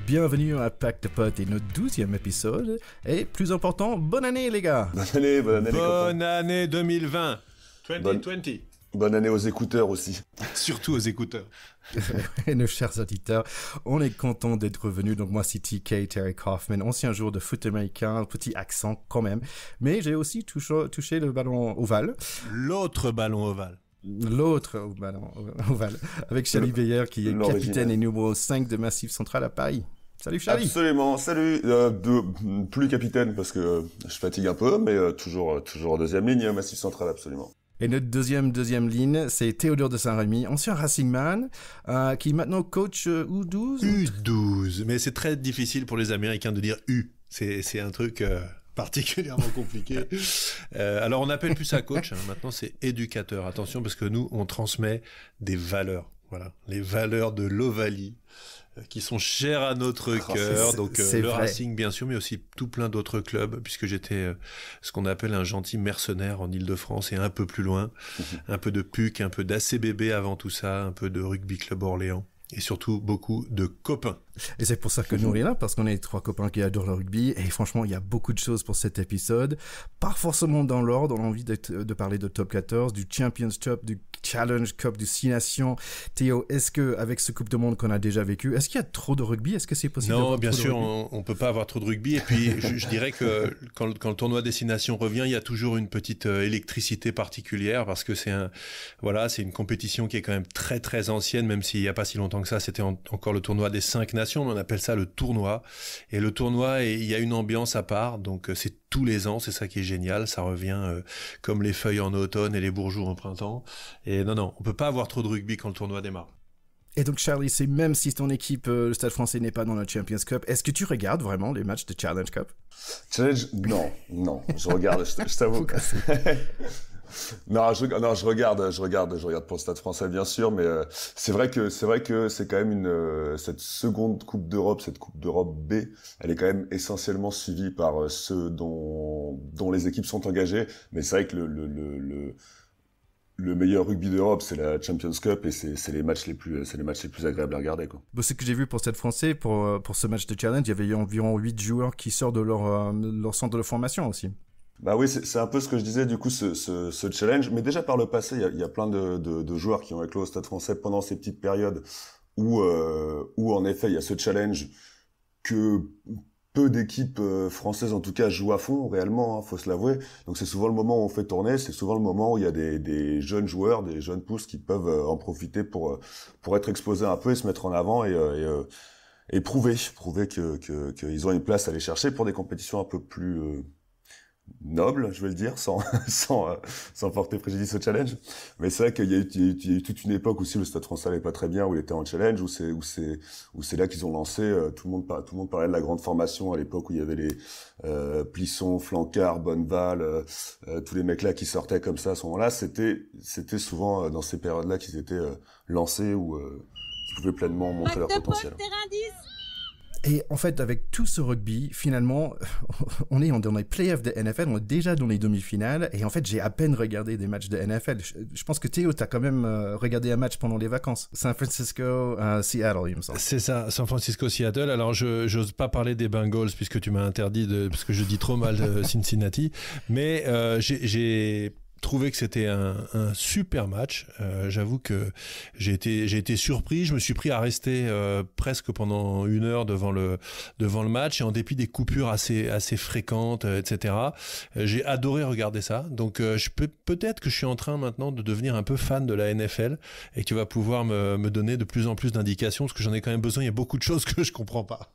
bienvenue à Pack de Potes et notre 12e épisode. Et plus important, bonne année les gars. Bonne année les copains. Bonne année 2020. 2020. Bonne année aux écouteurs aussi. Surtout aux écouteurs. Et nos chers auditeurs, on est content d'être revenus. Donc moi c'est TK, Terry Kaufman, ancien joueur de foot américain, petit accent quand même. Mais j'ai aussi touché le ballon ovale. L'autre ballon ovale. L'autre ballon ovale. Avec Charlie Beyer qui est capitaine et numéro 5 de Massif Central à Paris. Salut Charlie. Absolument, salut. Plus capitaine parce que je fatigue un peu, mais toujours en deuxième ligne, Massif Central absolument. Et notre deuxième ligne, c'est Théodore de Saint-Rémy, ancien Racing Man, qui est maintenant coach U12. U12, mais c'est très difficile pour les Américains de dire U. C'est un truc particulièrement compliqué. Alors on n'appelle plus ça coach, hein. Maintenant c'est éducateur. Attention parce que nous on transmet des valeurs. Voilà, les valeurs de l'Ovalie qui sont chères à notre cœur. Donc le vrai. Racing bien sûr, mais aussi tout plein d'autres clubs, puisque j'étais ce qu'on appelle un gentil mercenaire en Île-de-France et un peu plus loin, un peu de PUC, un peu d'ACBB avant tout ça, un peu de Rugby Club Orléans et surtout beaucoup de copains. Et c'est pour ça que nous on est là, parce qu'on est trois copains qui adorent le rugby. Et franchement, il y a beaucoup de choses pour cet épisode. Pas forcément dans l'ordre. On a envie de parler de Top 14, du Champions Cup, du Challenge Cup, du 6 Nations. Théo, est-ce que avec ce Coupe du Monde qu'on a déjà vécu, est-ce qu'il y a trop de rugby? Est-ce que c'est possible? Non, bien sûr, on peut pas avoir trop de rugby. Et puis, je dirais que quand le tournoi Destination revient, il y a toujours une petite électricité particulière parce que c'est une compétition qui est quand même très très ancienne, même s'il y a pas si longtemps que ça, c'était encore le tournoi des 5 nations. On appelle ça le tournoi. Et le tournoi, il y a une ambiance à part. Donc, c'est tous les ans. C'est ça qui est génial. Ça revient comme les feuilles en automne et les bourgeons en printemps. Et non, on peut pas avoir trop de rugby quand le tournoi démarre. Et donc Charlie, c'est même si ton équipe, le Stade Français, n'est pas dans le Champions Cup, est-ce que tu regardes vraiment les matchs de Challenge Cup? Challenge, non, je regarde, je t'avoue. Non, je regarde pour le Stade Français bien sûr, mais c'est vrai que c'est quand même cette seconde Coupe d'Europe, cette Coupe d'Europe B, elle est quand même essentiellement suivie par ceux dont les équipes sont engagées, mais c'est vrai que le meilleur rugby d'Europe, c'est la Champions Cup et c'est les matchs les plus agréables à regarder, quoi. Bon, ce que j'ai vu pour Stade Français, pour ce match de challenge, il y avait eu environ 8 joueurs qui sortent de leur centre de formation aussi. Bah oui, c'est un peu ce que je disais, du coup, ce challenge. Mais déjà par le passé, il y a plein de joueurs qui ont éclos au Stade Français pendant ces petites périodes où en effet, il y a ce challenge que peu d'équipes françaises, en tout cas, jouent à fond, réellement, hein, faut se l'avouer. Donc c'est souvent le moment où on fait tourner, c'est souvent le moment où il y a des jeunes joueurs, des jeunes pousses qui peuvent en profiter pour être exposés un peu et se mettre en avant et prouver qu'ils ont une place à aller chercher pour des compétitions un peu plus noble, je vais le dire, sans porter préjudice au challenge. Mais c'est vrai qu'il y a eu toute une époque aussi où le Stade Français allait pas très bien, où il était en challenge, où c'est là qu'ils ont lancé, tout le monde parlait de la grande formation à l'époque où il y avait les Plisson, Flancard, Bonneval, tous les mecs là qui sortaient comme ça à ce moment-là. C'était souvent dans ces périodes-là qu'ils étaient lancés ou qu'ils pouvaient pleinement montrer leur potentiel. Et en fait, avec tout ce rugby, finalement, on est dans les playoffs de NFL, on est déjà dans les demi-finales, et en fait, j'ai à peine regardé des matchs de NFL. Je pense que Théo, t'as quand même regardé un match pendant les vacances. San Francisco, Seattle, il me semble. C'est ça, San Francisco, Seattle. Alors, j'ose pas parler des Bengals, puisque tu m'as interdit parce que je dis trop mal Cincinnati, mais j'ai trouvé que c'était un super match. J'avoue que j'ai été surpris. Je me suis pris à rester presque pendant 1 heure devant le match, et en dépit des coupures assez fréquentes, etc. J'ai adoré regarder ça. Donc peut-être que je suis en train maintenant de devenir un peu fan de la NFL et que tu vas pouvoir me donner de plus en plus d'indications, parce que j'en ai quand même besoin. Il y a beaucoup de choses que je comprends pas.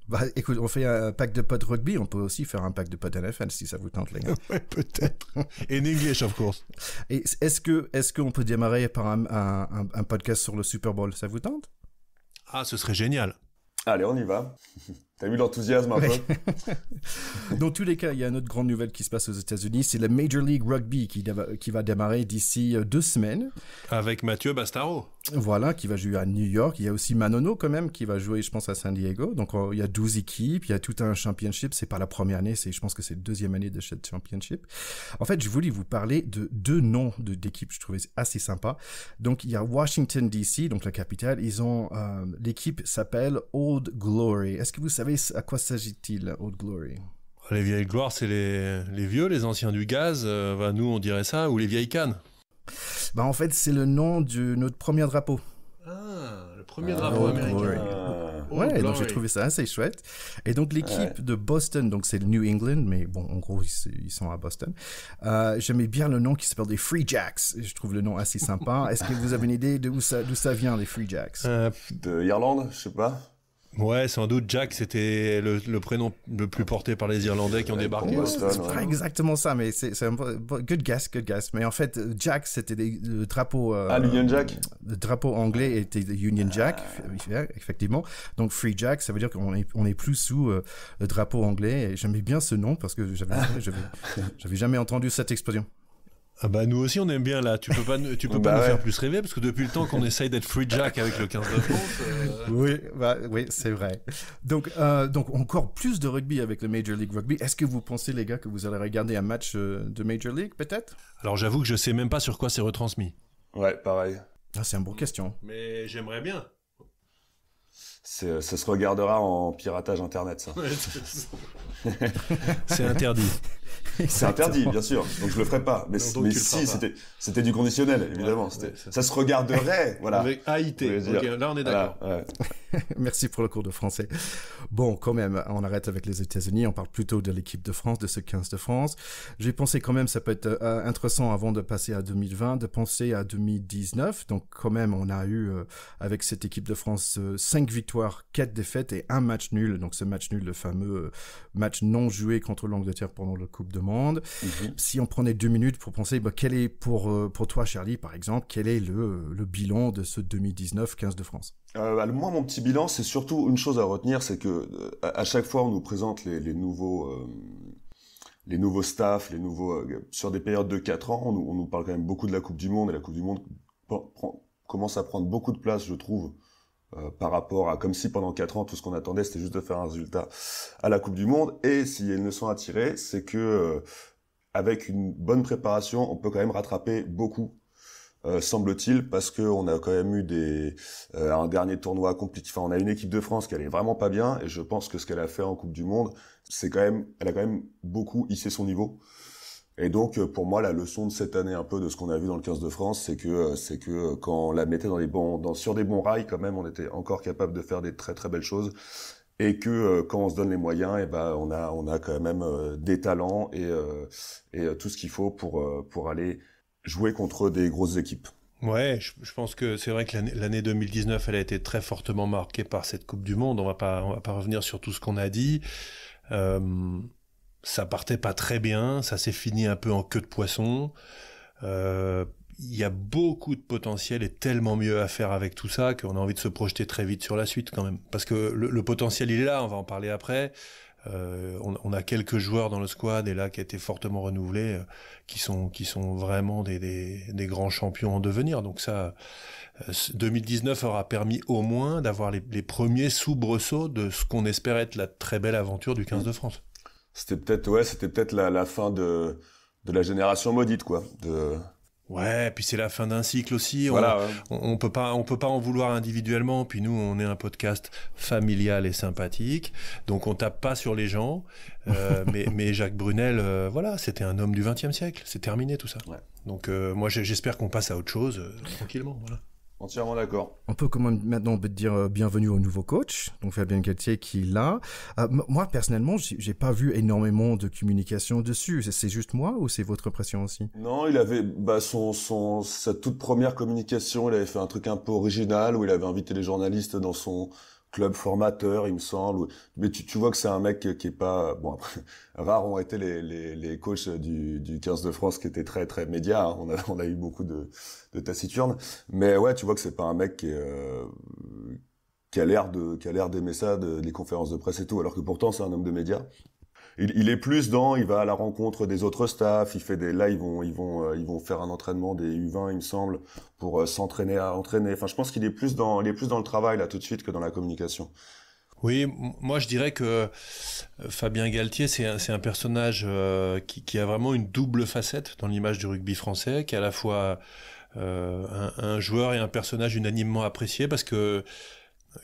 Bah écoute, on fait un pack de potes rugby, on peut aussi faire un pack de potes NFL si ça vous tente, les gars. Ouais, peut-être. In English, of course. Et est-ce qu'on peut démarrer par un podcast sur le Super Bowl? Ça vous tente? Ah, ce serait génial. Allez, on y va. T'as vu l'enthousiasme un peu? Dans tous les cas, il y a une autre grande nouvelle qui se passe aux États-Unis, c'est la Major League Rugby qui va démarrer d'ici 2 semaines. Avec Mathieu Bastaro. Voilà, qui va jouer à New York. Il y a aussi Manono quand même qui va jouer, je pense, à San Diego. Donc il y a 12 équipes, il y a tout un championship. C'est pas la première année, je pense que c'est la deuxième année de cette championship. En fait, je voulais vous parler de deux noms d'équipes, je trouvais assez sympa. Donc il y a Washington DC, donc la capitale. Ils ont l'équipe s'appelle Old Glory. Est-ce que vous savez à quoi s'agit-il, Old Glory? Les vieilles gloires, c'est les vieux, les anciens du gaz. Nous, on dirait ça, ou les vieilles cannes. En fait, c'est le nom de notre premier drapeau. Ah, le premier drapeau américain. Ouais, donc j'ai trouvé ça assez chouette. Et donc l'équipe de Boston, donc c'est le New England, mais bon, en gros, ils sont à Boston. J'aimais bien le nom qui s'appelle des Free Jacks. Je trouve le nom assez sympa. Est-ce que vous avez une idée d'où ça vient, les Free Jacks? De Irlande, je sais pas. Ouais, sans doute, Jack, c'était le prénom le plus porté par les Irlandais qui ont débarqué. C'est pas exactement ça, mais c'est un good guess. Mais en fait, Jack, c'était le drapeau... l'Union Jack. Le drapeau anglais était le Union Jack, effectivement. Donc, Free Jack, ça veut dire qu'on est plus sous le drapeau anglais. Et j'aimais bien ce nom parce que j'avais jamais entendu cette expression. Ah bah nous aussi on aime bien là, tu peux pas nous faire plus rêver parce que depuis le temps qu'on essaye d'être Free Jack avec le 15 de France. Oui, c'est vrai. Donc encore plus de rugby avec le Major League Rugby. Est-ce que vous pensez les gars que vous allez regarder un match de Major League peut-être? Alors j'avoue que je sais même pas sur quoi c'est retransmis. Ouais, pareil. C'est une bonne question. Mais j'aimerais bien. Ça se regardera en piratage internet, ça. C'est interdit. C'est interdit, bien sûr. Donc je le ferai pas. Mais si, c'était du conditionnel, évidemment. Ça se regarderait, voilà. Avec AIT. Okay, là, on est d'accord. Voilà, ouais. Merci pour le cours de français. Bon, quand même, on arrête avec les États-Unis. On parle plutôt de l'équipe de France, de ce 15 de France. J'ai pensé quand même, ça peut être intéressant avant de passer à 2020, de penser à 2019. Donc quand même, on a eu, avec cette équipe de France, 5 victoires, 4 défaites et 1 match nul. Donc ce match nul, le fameux match non joué contre l'Angleterre pendant la Coupe du Monde. Mm-hmm. Si on prenait 2 minutes pour penser, quel est pour toi, Charlie, par exemple, quel est le bilan de ce 2019 15 de France? Moi, mon petit bilan, c'est surtout une chose à retenir, c'est que à chaque fois, on nous présente les nouveaux staffs, sur des périodes de 4 ans, on nous parle quand même beaucoup de la Coupe du Monde, et la Coupe du Monde commence à prendre beaucoup de place, je trouve, par rapport à comme si pendant 4 ans, tout ce qu'on attendait, c'était juste de faire un résultat à la Coupe du Monde. Et s'il y a une leçon à tirer, c'est que avec une bonne préparation, on peut quand même rattraper beaucoup. Semble-t-il, parce que on a quand même eu un dernier tournoi compliqué. Enfin, on a une équipe de France qui allait vraiment pas bien, et je pense que ce qu'elle a fait en Coupe du Monde, elle a quand même beaucoup hissé son niveau. Et donc, pour moi, la leçon de cette année, un peu de ce qu'on a vu dans le 15 de France, c'est que quand on la mettait sur des bons rails, quand même, on était encore capable de faire des très très belles choses. Et que quand on se donne les moyens, on a quand même des talents et tout ce qu'il faut pour aller jouer contre des grosses équipes. Ouais, je pense que c'est vrai que l'année 2019, elle a été très fortement marquée par cette Coupe du Monde. On va pas revenir sur tout ce qu'on a dit. Ça partait pas très bien, ça s'est fini un peu en queue de poisson. Il y a beaucoup de potentiel et tellement mieux à faire avec tout ça qu'on a envie de se projeter très vite sur la suite quand même. Parce que le potentiel, il est là, on va en parler après. On a quelques joueurs dans le squad et là qui a été fortement renouvelés, qui sont vraiment des grands champions en devenir. Donc ça, 2019 aura permis au moins d'avoir les premiers soubresauts de ce qu'on espère être la très belle aventure du 15 de France. C'était peut-être la fin de la génération maudite, quoi. Ouais, puis c'est la fin d'un cycle aussi. Voilà, on peut pas en vouloir individuellement. Puis nous, on est un podcast familial et sympathique, donc on tape pas sur les gens. Mais Jacques Brunel, voilà, c'était un homme du XXe siècle. C'est terminé tout ça. Ouais. Donc moi, j'espère qu'on passe à autre chose tranquillement. Voilà. Entièrement d'accord. On peut quand même maintenant dire bienvenue au nouveau coach, donc Fabien Galtier qui est là. Moi, personnellement, j'ai pas vu énormément de communication dessus. C'est juste moi ou c'est votre impression aussi? Non, il avait sa toute première communication, il avait fait un truc un peu original où il avait invité les journalistes dans son club formateur, il me semble. Mais tu vois que c'est un mec qui est pas... Bon, après, rares ont été les coachs du 15 de France qui étaient très, très médias. Hein. On a eu beaucoup de taciturnes. Mais ouais, tu vois que c'est pas un mec qui a l'air d'aimer ça, les conférences de presse et tout, alors que pourtant, c'est un homme de médias. il est plus il va à la rencontre des autres staffs, là ils vont faire un entraînement des U20 il me semble pour s'entraîner à entraîner. Enfin je pense qu'il est plus dans le travail là tout de suite que dans la communication. Oui, moi je dirais que Fabien Galtier, c'est un personnage qui a vraiment une double facette dans l'image du rugby français, qui est à la fois un joueur et un personnage unanimement apprécié parce que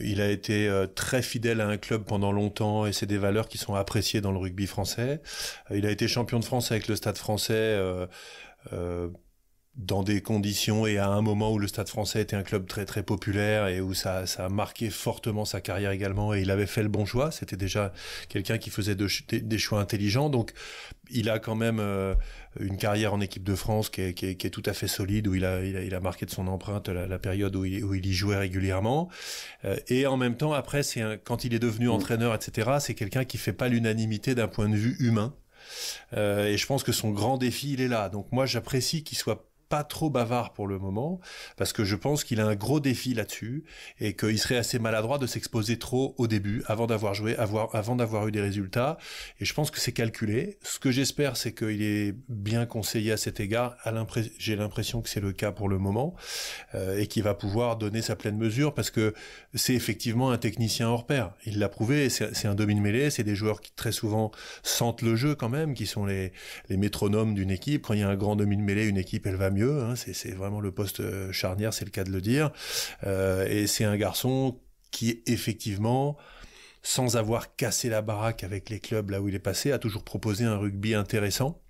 il a été très fidèle à un club pendant longtemps et c'est des valeurs qui sont appréciées dans le rugby français. Il a été champion de France avec le Stade français dans des conditions et à un moment où le Stade français était un club très très populaire et où ça a marqué fortement sa carrière également et il avait fait le bon choix. C'était déjà quelqu'un qui faisait des choix intelligents. Donc il a quand même une carrière en équipe de France qui est tout à fait solide, où il a marqué de son empreinte la période où il y jouait régulièrement. Et en même temps, après, quand il est devenu entraîneur, etc., c'est quelqu'un qui fait pas l'unanimité d'un point de vue humain. Et je pense que son grand défi, il est là. Donc moi, j'apprécie qu'il soit pas trop bavard pour le moment, parce que je pense qu'il a un gros défi là-dessus et qu'il serait assez maladroit de s'exposer trop au début, avant d'avoir joué, avant d'avoir eu des résultats. Et je pense que c'est calculé. Ce que j'espère, c'est qu'il est bien conseillé à cet égard. J'ai l'impression que c'est le cas pour le moment et qu'il va pouvoir donner sa pleine mesure, parce que c'est effectivement un technicien hors pair. Il l'a prouvé, c'est un demi-mêlée, c'est des joueurs qui très souvent sentent le jeu quand même, qui sont les métronomes d'une équipe. Quand il y a un grand demi-mêlée, une équipe, elle va mieux. C'est vraiment le poste charnière, c'est le cas de le dire. Et c'est un garçon qui, effectivement, sans avoir cassé la baraque avec les clubs là où il est passé, a toujours proposé un rugby intéressant.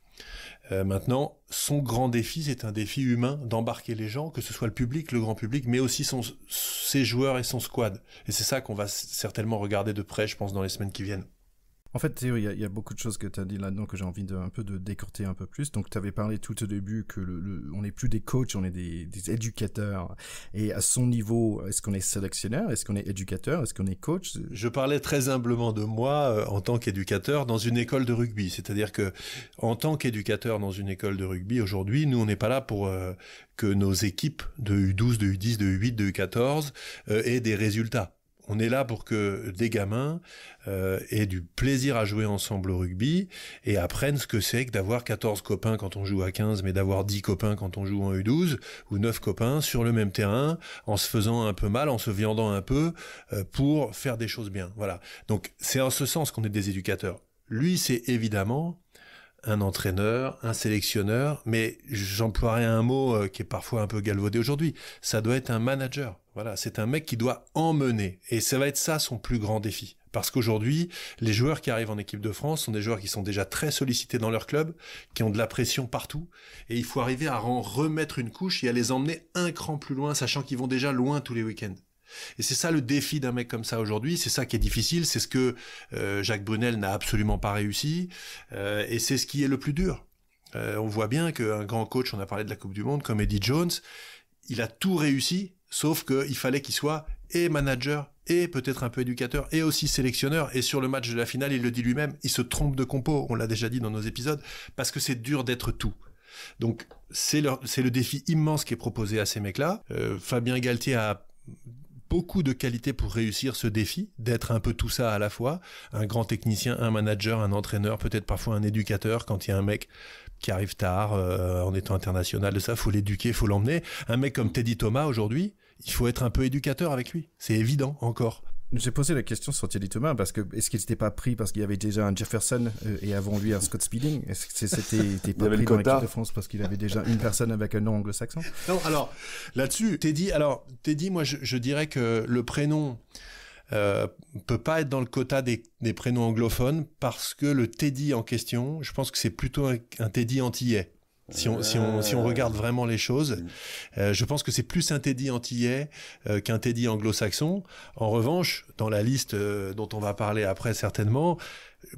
Maintenant, son grand défi, c'est un défi humain, d'embarquer les gens, que ce soit le public, le grand public, mais aussi ses joueurs et son squad. Et c'est ça qu'on va certainement regarder de près, je pense, dans les semaines qui viennent. En fait, Théo, il y a beaucoup de choses que tu as dit là-dedans que j'ai envie un peu de décorter un peu plus. Donc, tu avais parlé tout au début que on n'est plus des coachs, on est des éducateurs. Et à son niveau, est-ce qu'on est sélectionneur? Est-ce qu'on est éducateur? Est-ce qu'on est coach? Je parlais très humblement de moi en tant qu'éducateur dans une école de rugby. C'est-à-dire que en tant qu'éducateur dans une école de rugby, aujourd'hui, nous, on n'est pas là pour que nos équipes de U12, de U10, de U8, de U14 aient des résultats. On est là pour que des gamins aient du plaisir à jouer ensemble au rugby et apprennent ce que c'est que d'avoir 14 copains quand on joue à 15, mais d'avoir 10 copains quand on joue en U12, ou 9 copains sur le même terrain, en se faisant un peu mal, en se viandant un peu, pour faire des choses bien. Voilà. Donc c'est en ce sens qu'on est des éducateurs. Lui, c'est évidemment un entraîneur, un sélectionneur, mais j'emploierais un mot qui est parfois un peu galvaudé aujourd'hui. Ça doit être un manager. Voilà, c'est un mec qui doit emmener. Et ça va être ça son plus grand défi. Parce qu'aujourd'hui, les joueurs qui arrivent en équipe de France sont des joueurs qui sont déjà très sollicités dans leur club, qui ont de la pression partout. Et il faut arriver à en remettre une couche et à les emmener un cran plus loin, sachant qu'ils vont déjà loin tous les week-ends. Et c'est ça le défi d'un mec comme ça aujourd'hui, c'est ça qui est difficile, c'est ce que Jacques Brunel n'a absolument pas réussi, et c'est ce qui est le plus dur. On voit bien qu'un grand coach, on a parlé de la Coupe du Monde, comme Eddie Jones, il a tout réussi, sauf qu'il fallait qu'il soit et manager, et peut-être un peu éducateur, et aussi sélectionneur, et sur le match de la finale, il le dit lui-même, il se trompe de compo, on l'a déjà dit dans nos épisodes, parce que c'est dur d'être tout. Donc c'est le défi immense qui est proposé à ces mecs-là. Fabien Galtier a beaucoup de qualités pour réussir ce défi, d'être un peu tout ça à la fois, un grand technicien, un manager, un entraîneur, peut-être parfois un éducateur quand il y a un mec qui arrive tard en étant international, de ça, faut l'éduquer, faut l'emmener. Un mec comme Teddy Thomas aujourd'hui, il faut être un peu éducateur avec lui, c'est évident encore. J'ai posé la question sur Teddy Thomas parce que est-ce qu'il n'était pas pris parce qu'il y avait déjà un Jefferson et avant lui un Scott Speeding? Est-ce que c'était pas pris dans l'équipe de France parce qu'il avait déjà une personne avec un nom anglo-saxon? Non, alors là-dessus, Teddy, moi je dirais que le prénom peut pas être dans le quota des prénoms anglophones parce que le Teddy en question, je pense que c'est plutôt un Teddy antillais. Si on regarde vraiment les choses, je pense que c'est plus un Teddy antillais qu'un Teddy anglo-saxon. En revanche, dans la liste dont on va parler après certainement,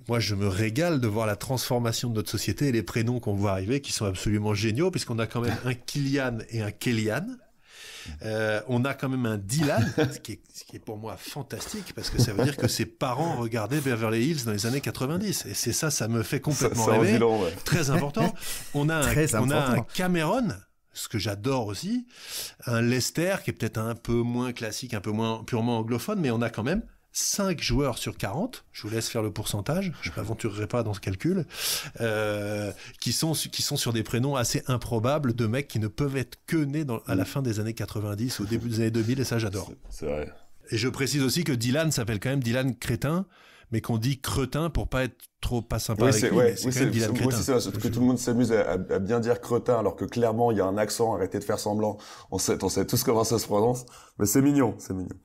moi je me régale de voir la transformation de notre société et les prénoms qu'on voit arriver qui sont absolument géniaux, puisqu'on a quand même un Kylian et un Kellyanne. On a quand même un Dylan, ce qui est pour moi fantastique, parce que ça veut dire que ses parents regardaient Beverly Hills dans les années 90. Et c'est ça me fait complètement rêver. Ouais. Très important. On a un Cameron, ce que j'adore aussi. Un Lester, qui est peut-être un peu moins classique, un peu moins purement anglophone, mais on a quand même 5 joueurs sur 40, je vous laisse faire le pourcentage, je ne m'aventurerai pas dans ce calcul, qui sont sur des prénoms assez improbables de mecs qui ne peuvent être que nés à la fin des années 90 ou au début des années 2000, et ça j'adore. C'est vrai. Et je précise aussi que Dylan s'appelle quand même Dylan Crétin, mais qu'on dit Cretin pour pas être trop pas sympa avec lui. C'est quand même Dylan Crétin. C'est ça, parce que tout le monde s'amuse à bien dire Cretin, alors que clairement il y a un accent, arrêtez de faire semblant. On sait tous comment ça se prononce, mais c'est mignon, c'est mignon.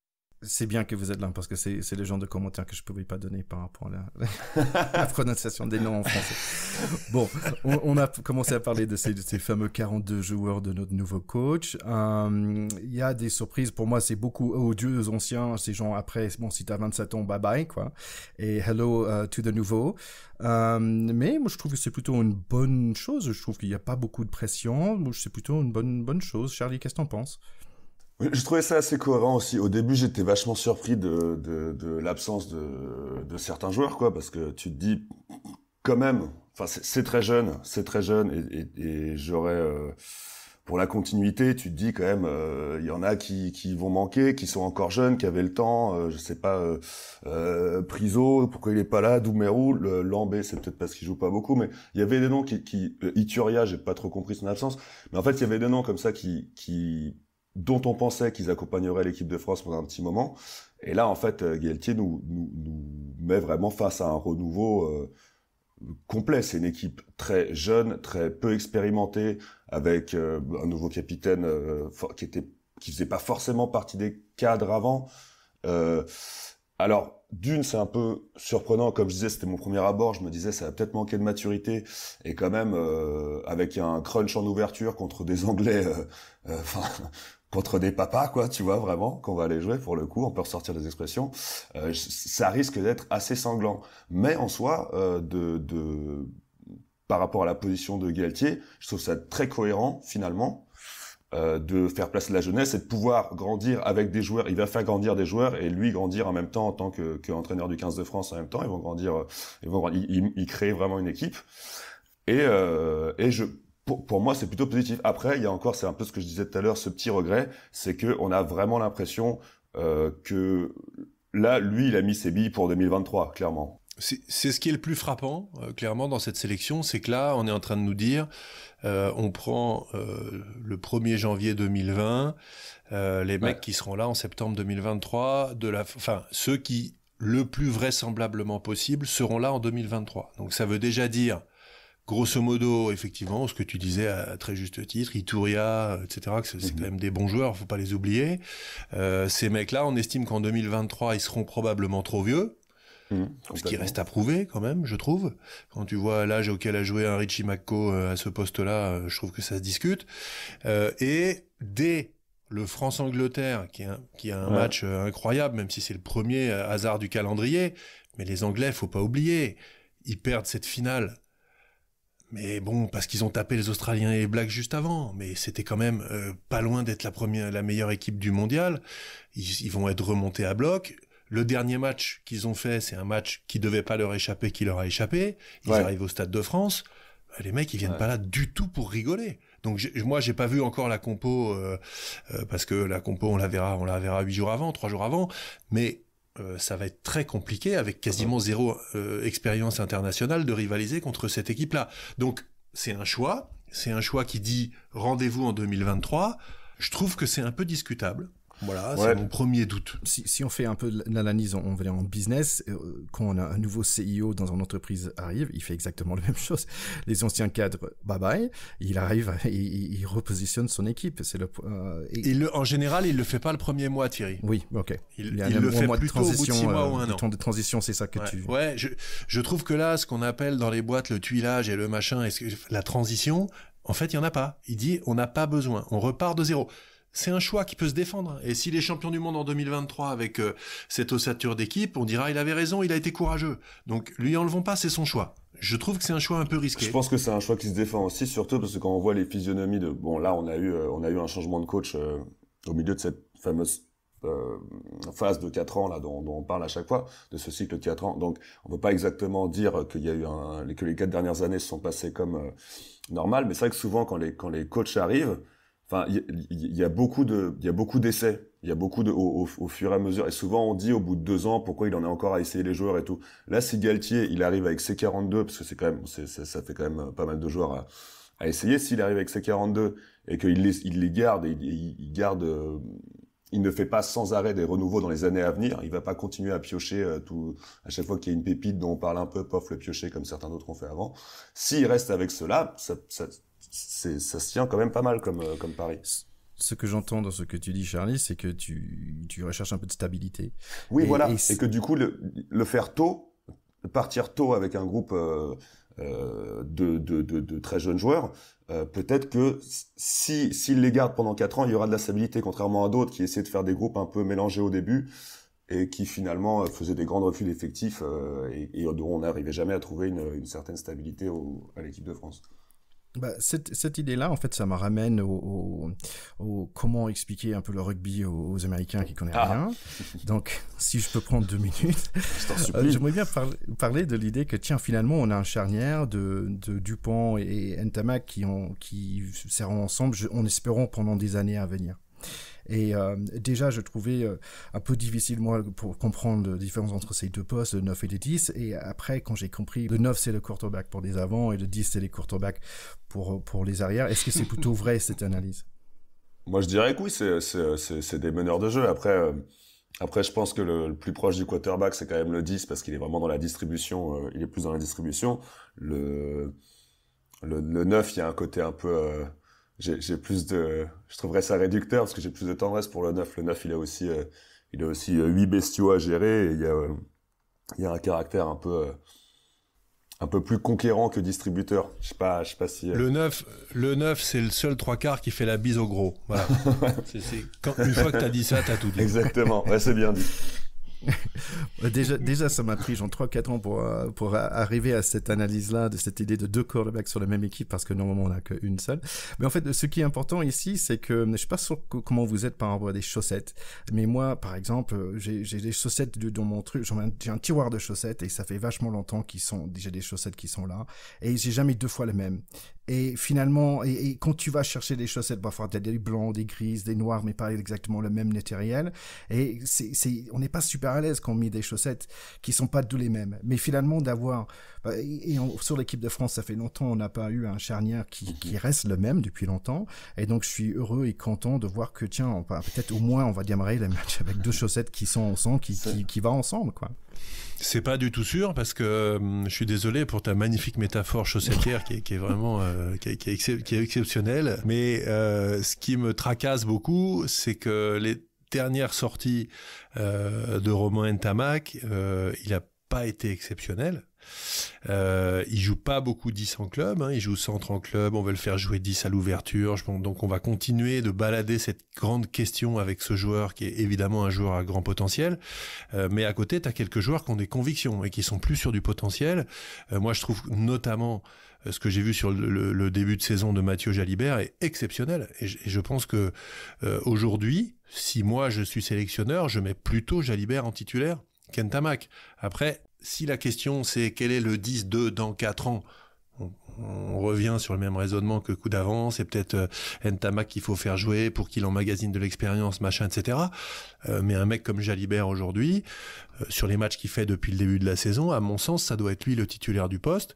C'est bien que vous êtes là, parce que c'est le genre de commentaires que je pouvais pas donner par rapport à la prononciation des noms en français. Bon, on a commencé à parler de ces fameux 42 joueurs de notre nouveau coach. Il y a des surprises. Pour moi, c'est beaucoup, oh Dieu, aux anciens, ces gens après, bon, si t'as 27 ans, bye bye, quoi. Et hello to the nouveau. Mais moi, je trouve que c'est plutôt une bonne chose. Je trouve qu'il n'y a pas beaucoup de pression. Moi, c'est plutôt une bonne chose. Charlie, qu'est-ce que t'en penses? Je trouvais ça assez cohérent aussi. Au début, j'étais vachement surpris de l'absence de certains joueurs, quoi, parce que tu te dis, quand même, enfin, c'est très jeune, et j'aurais, pour la continuité, tu te dis quand même, il y en a qui vont manquer, qui sont encore jeunes, qui avaient le temps, je sais pas, Priso, pourquoi il est pas là, Doumerou, Lambé, c'est peut-être parce qu'il joue pas beaucoup, mais il y avait des noms Ituria, j'ai pas trop compris son absence, mais en fait, il y avait des noms comme ça dont on pensait qu'ils accompagneraient l'équipe de France pendant un petit moment. Et là, en fait, Galtier nous met vraiment face à un renouveau complet. C'est une équipe très jeune, très peu expérimentée, avec un nouveau capitaine qui faisait pas forcément partie des cadres avant. Alors, c'est un peu surprenant, comme je disais, c'était mon premier abord, je me disais ça va peut-être manquer de maturité, et quand même, avec un crunch en ouverture contre des Anglais, contre des papas, quoi, tu vois, vraiment, qu'on va aller jouer, pour le coup, on peut ressortir des expressions, ça risque d'être assez sanglant. Mais en soi, par rapport à la position de Galtier, je trouve ça très cohérent, finalement, de faire placer la jeunesse et de pouvoir grandir avec des joueurs. Il va faire grandir des joueurs et lui grandir en même temps en tant qu'entraîneur du 15 de France en même temps. Ils vont grandir, il crée vraiment une équipe. Pour moi, c'est plutôt positif. Après, il y a encore, c'est un peu ce que je disais tout à l'heure, ce petit regret, c'est que on a vraiment l'impression que là, lui, il a mis ses billes pour 2023, clairement. C'est ce qui est le plus frappant, clairement, dans cette sélection, c'est que là, on est en train de nous dire, on prend le 1er janvier 2020, les mecs qui seront là en septembre 2023, ceux qui, le plus vraisemblablement possible, seront là en 2023. Donc ça veut déjà dire, grosso modo, effectivement, ce que tu disais à très juste titre, Ituria, etc., que c'est quand même des bons joueurs, faut pas les oublier. Ces mecs-là, on estime qu'en 2023, ils seront probablement trop vieux. Ce qui reste à prouver quand même, je trouve. Quand tu vois l'âge auquel a joué un Richie McCaw à ce poste-là, je trouve que ça se discute. Et dès le France-Angleterre, qui a un match incroyable, même si c'est le premier hasard du calendrier, mais les Anglais, faut pas oublier, ils perdent cette finale. Mais bon, parce qu'ils ont tapé les Australiens et les Blacks juste avant, mais c'était quand même pas loin d'être la meilleure équipe du mondial. Ils vont être remontés à bloc. Le dernier match qu'ils ont fait, c'est un match qui devait pas leur échapper, qui leur a échappé. Ils arrivent au Stade de France. Les mecs, ils viennent pas là du tout pour rigoler. Donc moi, j'ai pas vu encore la compo parce que la compo, on la verra 3 jours avant. Mais ça va être très compliqué avec quasiment zéro expérience internationale de rivaliser contre cette équipe-là. Donc c'est un choix qui dit rendez-vous en 2023. Je trouve que c'est un peu discutable. Voilà, c'est mon premier doute. Si on fait un peu l'analyse, on va dire en business, quand on a un nouveau CIO dans une entreprise arrive, il fait exactement la même chose. Les anciens cadres, bye bye, il arrive, il repositionne son équipe. En général, il le fait pas le premier mois, Thierry. Oui, ok. Il le fait plutôt au bout de 6 mois ou un an. Le temps de transition, c'est ça que tu... Ouais, je trouve que là, ce qu'on appelle dans les boîtes le tuilage et le machin, la transition, en fait, il y en a pas. Il dit, on n'a pas besoin, on repart de zéro. C'est un choix qui peut se défendre. Et s'il est champion du monde en 2023 avec cette ossature d'équipe, on dira il avait raison, il a été courageux. Donc lui enlevons pas, c'est son choix. Je trouve que c'est un choix un peu risqué. Je pense que c'est un choix qui se défend aussi, surtout parce que quand on voit les physionomies de... Bon, là, on a eu un changement de coach au milieu de cette fameuse phase de 4 ans là dont on parle à chaque fois, de ce cycle de 4 ans. Donc, on peut pas exactement dire qu'il y a eu que les 4 dernières années se sont passées comme normal, mais c'est vrai que souvent quand les coachs arrivent, enfin, il y a beaucoup d'essais Il y a beaucoup au fur et à mesure. Et souvent, on dit au bout de 2 ans, pourquoi il en est encore à essayer les joueurs et tout. Là, si Galtier, il arrive avec ses 42, parce que ça fait quand même pas mal de joueurs à essayer. S'il arrive avec ses 42 et qu'il les garde, il ne fait pas sans arrêt des renouveaux dans les années à venir. Il va pas continuer à piocher à chaque fois qu'il y a une pépite dont on parle un peu, pof, le piocher comme certains d'autres ont fait avant. S'il reste avec cela, ça se tient quand même pas mal comme pari. Ce que j'entends dans ce que tu dis, Charlie, c'est que tu recherches un peu de stabilité. Oui, voilà. Et que du coup, le faire tôt, partir tôt avec un groupe de très jeunes joueurs, peut-être que s'il les garde pendant 4 ans, il y aura de la stabilité, contrairement à d'autres qui essaient de faire des groupes un peu mélangés au début et qui finalement faisaient des grands refus d'effectifs et dont on n'arrivait jamais à trouver une certaine stabilité à l'équipe de France. Bah, cette idée-là, en fait, ça me ramène au comment expliquer un peu le rugby aux Américains qui connaissent rien. Donc, si je peux prendre 2 minutes, j'aimerais bien parler de l'idée que, tiens, finalement, on a un charnière de Dupont et Ntamak qui seront ensemble, en espérant pendant des années à venir. Et déjà, je trouvais un peu difficile, moi, pour comprendre la différence entre ces deux postes, le 9 et le 10. Et après, quand j'ai compris, le 9, c'est le quarterback pour les avants et le 10, c'est les quarterbacks pour les arrières. Est-ce que c'est plutôt vrai, cette analyse? Moi, je dirais que oui, c'est des meneurs de jeu. Après, je pense que le plus proche du quarterback, c'est quand même le 10 parce qu'il est vraiment dans la distribution. Il est plus dans la distribution. Le 9, il y a un côté un peu... je trouverais ça réducteur parce que j'ai plus de tendresse pour le 9. Le 9, il a aussi 8 bestiaux à gérer et il y a un caractère un peu plus conquérant que distributeur. Je sais pas si... Le 9, c'est le seul 3/4 qui fait la bise au gros. Voilà. Une fois que t'as dit ça, t'as tout dit. Exactement. Ouais, c'est bien dit. Déjà, ça m'a pris genre 3-4 ans pour arriver à cette analyse-là, de cette idée de 2 quarterbacks sur la même équipe, parce que normalement on n'a qu'une seule. Mais en fait, ce qui est important ici, c'est que je suis pas sûr comment vous êtes par rapport à des chaussettes. Mais moi, par exemple, j'ai des chaussettes dans mon truc, j'ai un tiroir de chaussettes et ça fait vachement longtemps j'ai des chaussettes qui sont là et j'ai jamais 2 fois les mêmes. Et finalement, et quand tu vas chercher des chaussettes, parfois tu as des blancs, des grises, des noirs, mais pas exactement le même matériel. Et on n'est pas super à l'aise quand on met des chaussettes qui sont pas tous les mêmes. Mais finalement, sur l'équipe de France, ça fait longtemps, on n'a pas eu un charnière qui reste le même depuis longtemps. Et donc, je suis heureux et content de voir que, tiens, peut-être au moins, on va démarrer le match avec 2 chaussettes qui sont ensemble, qui va ensemble, quoi. C'est pas du tout sûr parce que je suis désolé pour ta magnifique métaphore chaussettière qui est vraiment qui est exceptionnelle. Mais ce qui me tracasse beaucoup, c'est que les dernières sorties de Romain Ntamak, il a pas été exceptionnel. Il joue pas beaucoup 10 en club, il joue centre en club, on veut le faire jouer 10 à l'ouverture, donc on va continuer de balader cette grande question avec ce joueur qui est évidemment un joueur à grand potentiel, mais à côté t'as quelques joueurs qui ont des convictions et qui sont plus sur du potentiel. Moi je trouve notamment ce que j'ai vu sur le début de saison de Mathieu Jalibert est exceptionnel et je pense que aujourd'hui, si moi je suis sélectionneur, je mets plutôt Jalibert en titulaire qu'Ntamak. Après, si la question c'est quel est le 10-2 dans 4 ans, on revient sur le même raisonnement que coup d'avance, c'est peut-être Ntamak qu'il faut faire jouer pour qu'il emmagasine de l'expérience, machin, etc. Mais un mec comme Jalibert aujourd'hui, sur les matchs qu'il fait depuis le début de la saison, à mon sens, ça doit être lui le titulaire du poste.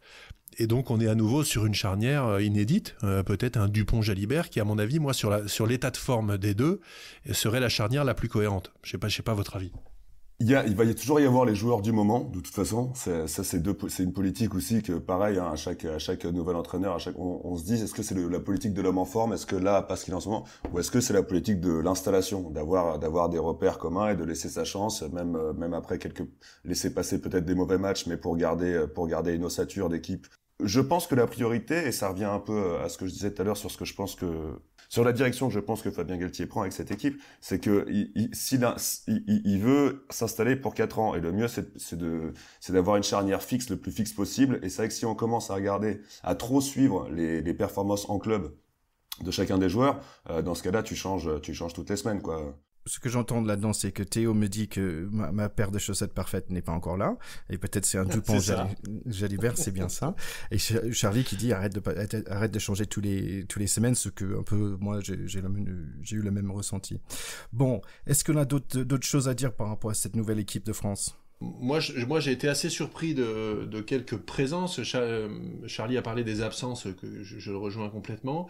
Et donc on est à nouveau sur une charnière inédite, peut-être un Dupont-Jalibert qui, à mon avis, moi, sur l'état de forme des deux, serait la charnière la plus cohérente. Je sais pas votre avis. Il va toujours y avoir les joueurs du moment, de toute façon. C'est une politique aussi que, pareil, à chaque nouvel entraîneur, on se dit, est-ce que c'est la politique de l'homme en forme, est-ce que là, parce qu'il est en ce moment, ou est-ce que c'est la politique de l'installation, d'avoir des repères communs et de laisser sa chance, même après laisser passer peut-être des mauvais matchs, mais pour garder une ossature d'équipe. Je pense que la priorité, et ça revient un peu à ce que je disais tout à l'heure sur la direction que je pense que Fabien Galtier prend avec cette équipe, c'est que il veut s'installer pour 4 ans. Et le mieux, c'est d'avoir une charnière fixe, le plus fixe possible. Et c'est vrai que si on commence à trop suivre les performances en club de chacun des joueurs, dans ce cas-là, tu changes toutes les semaines, quoi. ce que j'entends là-dedans, c'est que Théo me dit que ma paire de chaussettes parfaite n'est pas encore là. Et peut-être c'est un Dupont Jalibert, c'est bien ça. Et Charlie qui dit arrête de changer tous les semaines, ce que un peu moi j'ai eu le même ressenti. Bon, est-ce qu'on a d'autres choses à dire par rapport à cette nouvelle équipe de France? Moi, j'ai été assez surpris de quelques présences. Charlie a parlé des absences, que je le rejoins complètement.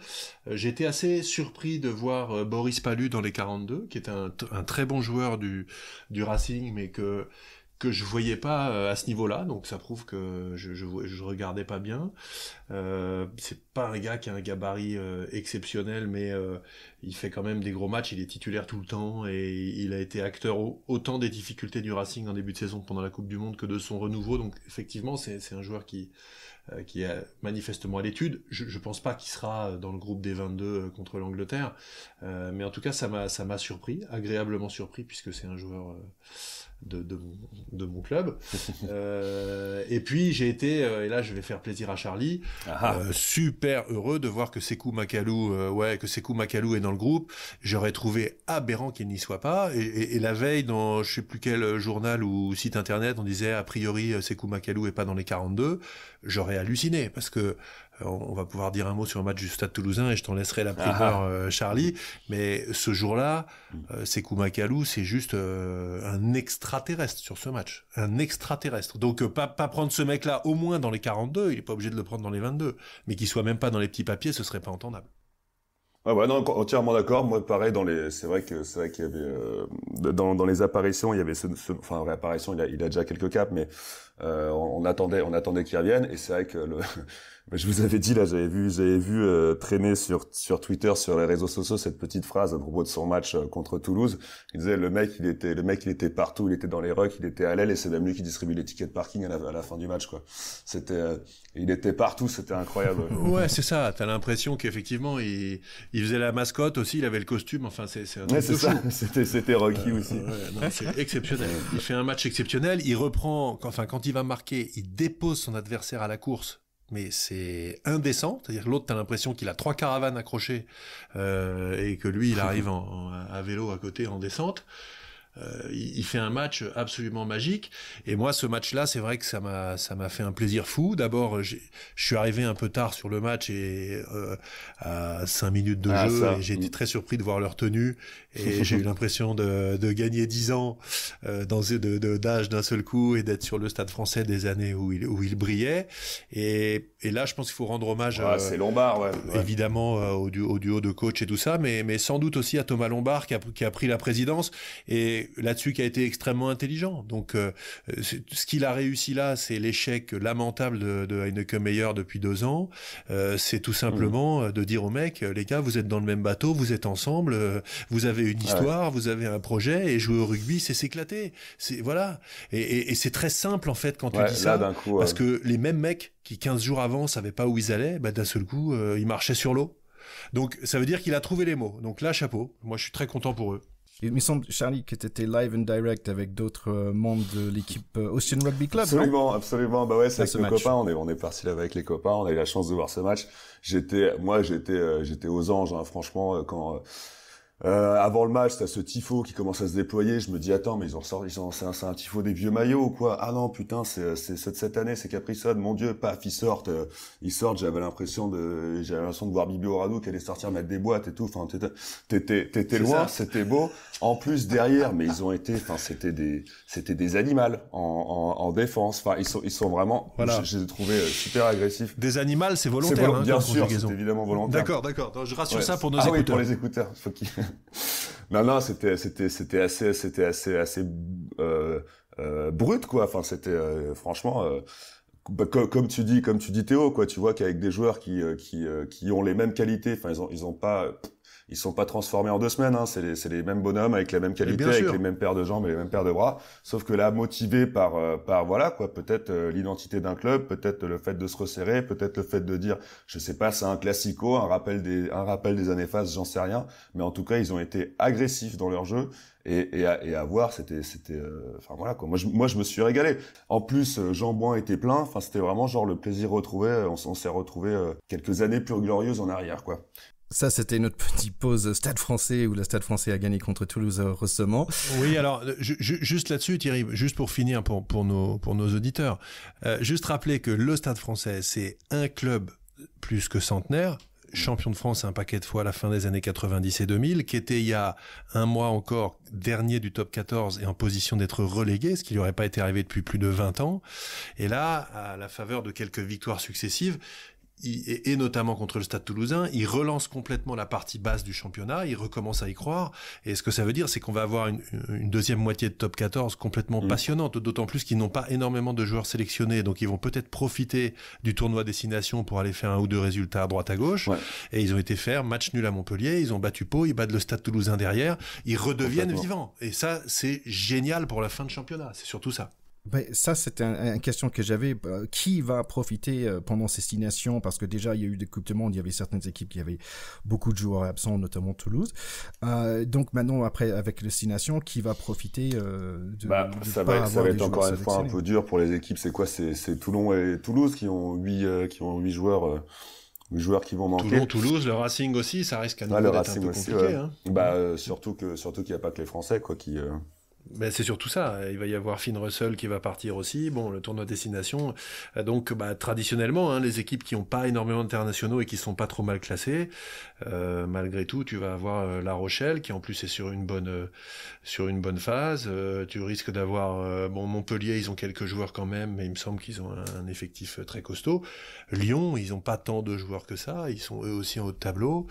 J'ai été assez surpris de voir Boris Palud dans les 42, qui est un très bon joueur du Racing, mais que je voyais pas à ce niveau-là, donc ça prouve que je regardais pas bien. C'est pas un gars qui a un gabarit exceptionnel, mais il fait quand même des gros matchs, il est titulaire tout le temps, et il a été acteur autant des difficultés du Racing en début de saison pendant la Coupe du Monde que de son renouveau, donc effectivement c'est un joueur qui est manifestement à l'étude. Je pense pas qu'il sera dans le groupe des 22 contre l'Angleterre, mais en tout cas ça m'a surpris, agréablement surpris, puisque c'est un joueur de mon club. Et puis j'ai été, et là je vais faire plaisir à Charlie, super heureux de voir que Sékou Makalou est dans le groupe. J'aurais trouvé aberrant qu'il n'y soit pas, et la veille dans je sais plus quel journal ou site internet on disait a priori Sékou Makalou est pas dans les 42. J'aurais halluciné, parce que on va pouvoir dire un mot sur le match du Stade Toulousain et je t'en laisserai la primeur, Charlie, mais ce jour-là, Sékou Makalou, c'est juste un extraterrestre sur ce match, un extraterrestre. Donc pas prendre ce mec-là au moins dans les 42, il est pas obligé de le prendre dans les 22, mais qu'il soit même pas dans les petits papiers, ce serait pas entendable. Ouais, non, entièrement d'accord. Moi, pareil, c'est vrai qu'il y avait, dans les apparitions, il y avait enfin, réapparition, il a déjà quelques caps, mais, on attendait qu'il revienne, et c'est vrai que je vous avais dit, là, j'avais vu traîner sur Twitter, sur les réseaux sociaux, cette petite phrase à propos de son match contre Toulouse. Il disait, le mec, il était partout, il était dans les rucks, il était à l'aile, et c'est même lui qui distribue les tickets de parking à la fin du match, quoi. Il était partout, c'était incroyable. Ouais, c'est ça. T'as l'impression qu'effectivement, il faisait la mascotte aussi, il avait le costume, enfin, c'est un truc ouais, c'est de ça. fou. C'était Rocky aussi. Non, c'est exceptionnel. Il fait un match exceptionnel, il reprend, quand il va marquer, il dépose son adversaire à la course. Mais c'est indécent, c'est-à-dire que l'autre, t'as l'impression qu'il a 3 caravanes accrochées et que lui, il arrive à vélo à côté en descente. Il fait un match absolument magique, et moi ce match-là, c'est vrai que ça m'a fait un plaisir fou. D'abord, je suis arrivé un peu tard sur le match, et à 5 minutes de jeu, et j'ai été très surpris de voir leur tenue, et j'ai eu l'impression de gagner 10 ans d'âge d'un seul coup, et d'être sur le Stade Français des années où il brillait, et là je pense qu'il faut rendre hommage c'est Lombard, ouais. Évidemment au duo de coach et tout ça, mais sans doute aussi à Thomas Lombard qui a pris la présidence, et là-dessus qui a été extrêmement intelligent. Donc ce qu'il a réussi là, c'est l'échec lamentable de Heineke Meyer depuis 2 ans. C'est tout simplement de dire aux mecs, les gars, vous êtes dans le même bateau, vous êtes ensemble, vous avez une histoire, vous avez un projet, et jouer au rugby, c'est s'éclater. Voilà. Et c'est très simple en fait quand tu dis ça, d'un coup, parce que les mêmes mecs qui 15 jours avant savaient pas où ils allaient, d'un seul coup ils marchaient sur l'eau. Donc ça veut dire qu'il a trouvé les mots. Donc là, chapeau. Moi je suis très content pour eux. Il me semble, Charlie, que tu étais live and direct avec d'autres membres de l'équipe Ocean Rugby Club. Absolument. Bah ouais, c'est avec les copains. On est parti là avec les copains. On a eu la chance de voir ce match. J'étais aux anges, hein, franchement, quand avant le match, t'as ce tifo qui commence à se déployer. Je me dis, attends, mais c'est un tifo des vieux maillots ou quoi? Ah non, putain, c'est cette année, c'est Caprisson. Mon Dieu, paf, ils sortent. J'avais l'impression de voir Bibi Oradou qui allait sortir mettre des boîtes et tout. Enfin, t'étais loin, c'était beau. En plus, derrière, mais ils ont été, enfin, c'était des animaux en défense. Enfin, ils sont vraiment, voilà. Je les ai trouvés super agressifs. Des animaux, c'est volontaire, bien sûr, c'est évidemment volontaire. D'accord. Je rassure ça pour nos écouteurs. Oui, pour les écouteurs. Non, c'était assez brut, quoi. Enfin, c'était franchement, comme tu dis Théo, quoi. Tu vois qu'avec des joueurs qui ont les mêmes qualités, enfin, ils sont pas transformés en 2 semaines, hein. C'est les mêmes bonhommes avec la même qualité, avec les mêmes paires de jambes et les mêmes paires de bras. Sauf que là, motivés par voilà, quoi. Peut-être l'identité d'un club, peut-être le fait de se resserrer, peut-être le fait de dire, je sais pas, c'est un classico, un rappel des années phases, j'en sais rien. Mais en tout cas, ils ont été agressifs dans leur jeu. Et à voir, c'était enfin voilà, quoi. Moi je me suis régalé. En plus, Jean Bouin était plein. Enfin, c'était vraiment genre le plaisir retrouvé. On s'est retrouvé quelques années plus glorieuses en arrière, quoi. Ça, c'était notre petite pause Stade Français où le Stade Français a gagné contre Toulouse récemment. Oui, alors juste là-dessus, Thierry, juste pour finir pour nos auditeurs, juste rappeler que le Stade Français, c'est un club plus que centenaire, champion de France un paquet de fois à la fin des années 90 et 2000, qui était il y a un mois encore dernier du top 14 et en position d'être relégué, ce qui n'aurait pas été arrivé depuis plus de 20 ans. Et là, à la faveur de quelques victoires successives, et notamment contre le Stade Toulousain, il relance complètement la partie basse du championnat, il recommence à y croire, et ce que ça veut dire, c'est qu'on va avoir une deuxième moitié de top 14 complètement passionnante, d'autant plus qu'ils n'ont pas énormément de joueurs sélectionnés, donc ils vont peut-être profiter du tournoi Destination pour aller faire un ou deux résultats à droite à gauche, et ils ont été faire match nul à Montpellier, ils ont battu Pau, ils battent le Stade Toulousain derrière, ils redeviennent vivants, et ça, c'est génial pour la fin de championnat, c'est surtout ça. Ben, ça, c'était une question que j'avais. Qui va profiter pendant ces 6 nations? Parce que déjà, il y a eu des Coupes du Monde, il y avait certaines équipes qui avaient beaucoup de joueurs absents, notamment Toulouse. Donc maintenant, après, avec les 6 nations, qui va profiter ça va être encore une fois un peu dur pour les équipes. C'est quoi? C'est Toulon et Toulouse qui ont 8 joueurs. Les joueurs qui vont manquer. Toulouse, le Racing aussi, ça risque à nouveau d'être un peu compliqué. Hein. Surtout qu'il n'y a pas que les Français qui... Ben c'est surtout ça. Il va y avoir Finn Russell qui va partir aussi. Bon, le tournoi Destination. Donc, traditionnellement, les équipes qui n'ont pas énormément d'internationaux et qui sont pas trop mal classées, malgré tout, tu vas avoir La Rochelle qui en plus est sur une bonne phase. Tu risques d'avoir Montpellier, ils ont quelques joueurs quand même, mais il me semble qu'ils ont un effectif très costaud. Lyon, ils n'ont pas tant de joueurs que ça. Ils sont eux aussi en haut de tableau.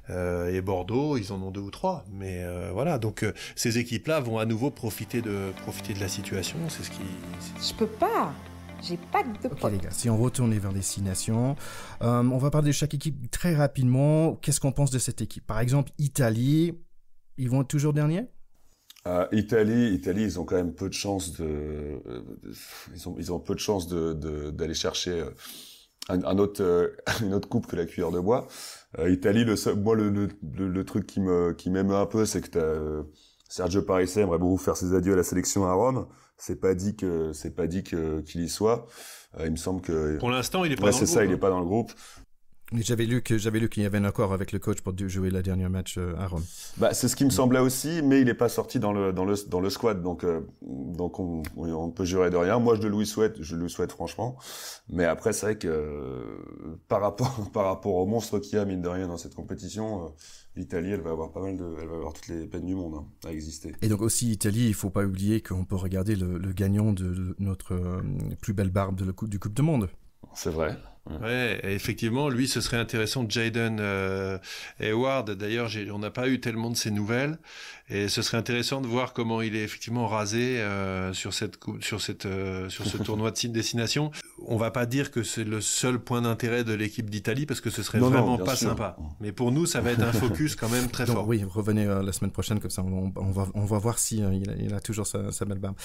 Et Bordeaux, ils en ont 2 ou 3. Mais voilà, donc ces équipes-là vont à nouveau profiter de la situation. C'est ce qui... Je peux pas. J'ai pas de Ok les gars, si on retourne vers les 6 nations, on va parler de chaque équipe très rapidement. Qu'est-ce qu'on pense de cette équipe? Par exemple, Italie, ils vont être toujours derniers? Italie, ils ont quand même peu de chance ils ont peu de chance d'aller chercher une autre coupe que la cuillère de bois. Italie, le truc qui m'émeut un peu, c'est que t'as Sergio Parisse aimerait beaucoup faire ses adieux à la sélection à Rome. C'est pas dit qu'il y soit. Il me semble que pour l'instant, il est pas dans le groupe. C'est ça, il est pas dans le groupe. Mais j'avais lu qu'il y avait un accord avec le coach pour jouer le dernier match à Rome. C'est ce qui me semblait aussi, mais il est pas sorti dans le squad, donc on peut jurer de rien. Moi, je le souhaite franchement. Mais après, c'est vrai que par rapport au monstre qu'il y a mine de rien dans cette compétition, l'Italie, elle va avoir toutes les peines du monde à exister. Et donc aussi l'Italie, il faut pas oublier qu'on peut regarder le gagnant de notre plus belle barbe du Coupe du Monde. C'est vrai. Ouais, effectivement, lui, ce serait intéressant. Jaden Hayward, d'ailleurs, on n'a pas eu tellement de ses nouvelles, et ce serait intéressant de voir comment il est effectivement rasé sur ce tournoi de destination. On va pas dire que c'est le seul point d'intérêt de l'équipe d'Italie, parce que ce serait vraiment pas sympa. Mais pour nous, ça va être un focus quand même très fort. Oui, revenez la semaine prochaine, comme ça on va voir si il a toujours sa belle barbe.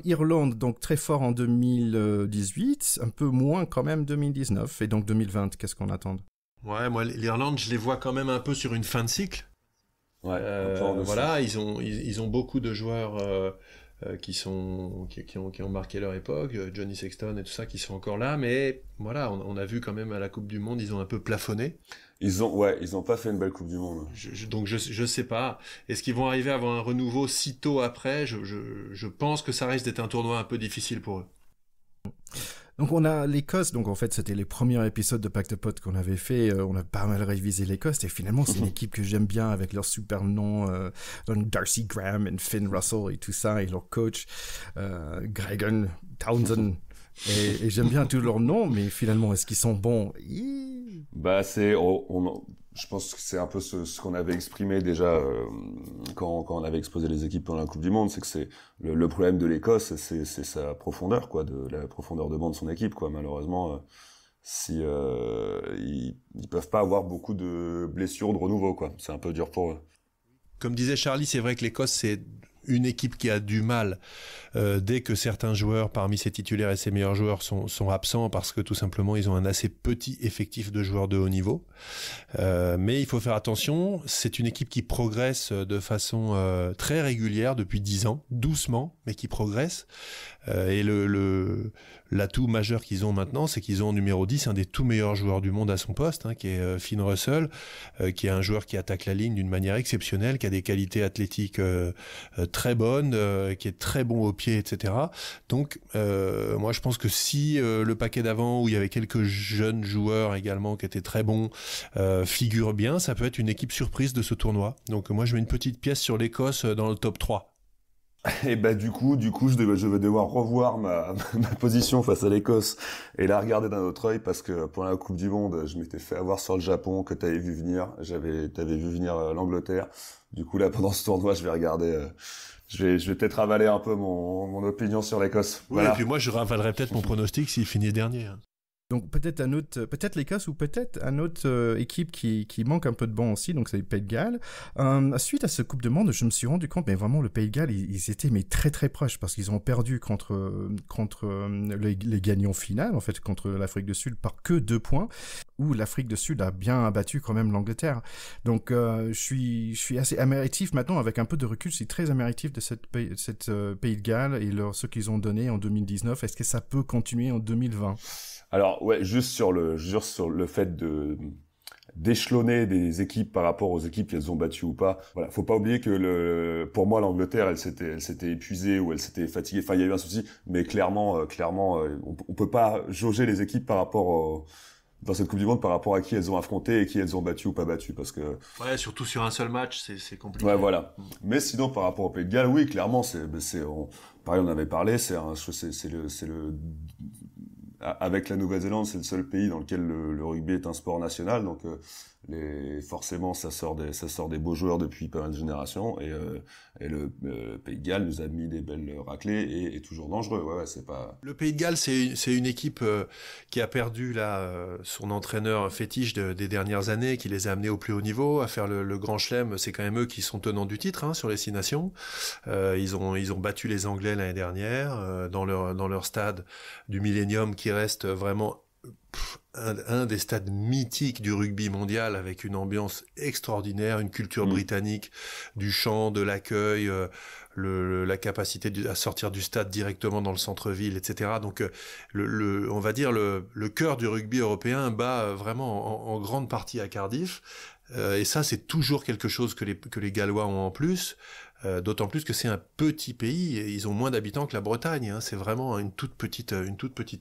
Irlande, donc très fort en 2018, un peu moins quand même 2019. Et donc 2020, qu'est-ce qu'on attend? Ouais, moi l'Irlande, je les vois quand même un peu sur une fin de cycle. Ouais. Voilà, ils ont beaucoup de joueurs qui ont marqué leur époque, Johnny Sexton et tout ça, qui sont encore là, mais voilà, on a vu quand même à la Coupe du Monde, ils ont un peu plafonné. Ils ont pas fait une belle Coupe du Monde. Donc je sais pas. Est-ce qu'ils vont arriver à avoir un renouveau si tôt après? Je pense que ça risque d'être un tournoi un peu difficile pour eux. Donc on a l'Écosse, donc en fait c'était les premiers épisodes de Pacte de Potes qu'on avait fait, on a pas mal révisé l'Écosse et finalement c'est une équipe que j'aime bien avec leurs super noms, Darcy Graham et Finn Russell et tout ça, et leur coach Gregan Townsend, et j'aime bien tous leurs noms, mais finalement est-ce qu'ils sont bons? Je pense que c'est un peu ce qu'on avait exprimé déjà quand on avait exposé les équipes pendant la Coupe du Monde, c'est que c'est le problème de l'Écosse, c'est sa profondeur, de la profondeur de banc de son équipe, Malheureusement, ils peuvent pas avoir beaucoup de blessures de renouveau, C'est un peu dur pour eux. Comme disait Charlie, c'est vrai que l'Écosse, c'est une équipe qui a du mal dès que certains joueurs parmi ses titulaires et ses meilleurs joueurs sont absents parce que tout simplement ils ont un assez petit effectif de joueurs de haut niveau. Mais il faut faire attention, c'est une équipe qui progresse de façon très régulière depuis 10 ans, doucement, mais qui progresse. Et l'atout majeur qu'ils ont maintenant, c'est qu'ils ont en numéro 10 un des tout meilleurs joueurs du monde à son poste, hein, qui est Finn Russell, qui est un joueur qui attaque la ligne d'une manière exceptionnelle, qui a des qualités athlétiques très bonnes, qui est très bon au pied, etc. Donc, moi, je pense que si le paquet d'avant, où il y avait quelques jeunes joueurs également qui étaient très bons, figure bien, ça peut être une équipe surprise de ce tournoi. Donc, moi, je mets une petite pièce sur l'Écosse dans le top 3. Et du coup, je vais devoir revoir ma position face à l'Écosse et la regarder d'un autre œil parce que pendant la Coupe du Monde, je m'étais fait avoir sur le Japon que t'avais vu venir. T'avais vu venir l'Angleterre. Du coup, là, pendant ce tournoi, je vais regarder. Je vais peut-être avaler un peu mon opinion sur l'Écosse. Oui, voilà. Et puis moi, je ravalerais peut-être mon pronostic s'il finit dernier. Hein. Donc peut-être l'Écosse ou peut-être une autre équipe qui manque un peu de banc aussi, donc c'est le Pays de Galles. Suite à ce Coupe du Monde, je me suis rendu compte, mais vraiment le Pays de Galles, ils étaient très très proches parce qu'ils ont perdu contre les gagnants finales, en fait, contre l'Afrique du Sud par que 2 points, où l'Afrique du Sud a bien abattu quand même l'Angleterre. Donc je suis assez admiratif maintenant, avec un peu de recul, je suis très admiratif de cette Pays de Galles et ce qu'ils ont donné en 2019. Est-ce que ça peut continuer en 2020 ? Alors ouais, juste sur le fait d'échelonner des équipes par rapport aux équipes qu'elles ont battues ou pas. Voilà, faut pas oublier que pour moi l'Angleterre, elle s'était épuisée ou elle s'était fatiguée. Enfin, il y a eu un souci, mais clairement, on peut pas jauger les équipes par rapport dans cette Coupe du Monde par rapport à qui elles ont affronté et qui elles ont battu ou pas battu, parce que ouais, surtout sur un seul match, c'est compliqué. Ouais, voilà. Mais sinon, par rapport au Pays de Galles, oui, clairement, pareil, on avait parlé, avec la Nouvelle-Zélande, c'est le seul pays dans lequel le rugby est un sport national, donc forcément ça sort des beaux joueurs depuis pas mal de générations, et le Pays de Galles nous a mis des belles raclées et est toujours dangereux. Ouais, c'est pas. Le Pays de Galles, c'est une équipe qui a perdu son entraîneur fétiche des dernières années, qui les a amenés au plus haut niveau à faire le Grand Chelem. C'est quand même eux qui sont tenants du titre, hein, sur les 6 nations. Ils ont battu les Anglais l'année dernière dans leur stade du Millennium, qui reste vraiment un des stades mythiques du rugby mondial, avec une ambiance extraordinaire, une culture britannique, du chant, de l'accueil, la capacité à sortir du stade directement dans le centre-ville, etc. Donc, on va dire le cœur du rugby européen bat vraiment en grande partie à Cardiff. Et ça, c'est toujours quelque chose que les Gallois ont en plus. D'autant plus que c'est un petit pays, et ils ont moins d'habitants que la Bretagne, hein, c'est vraiment une toute petite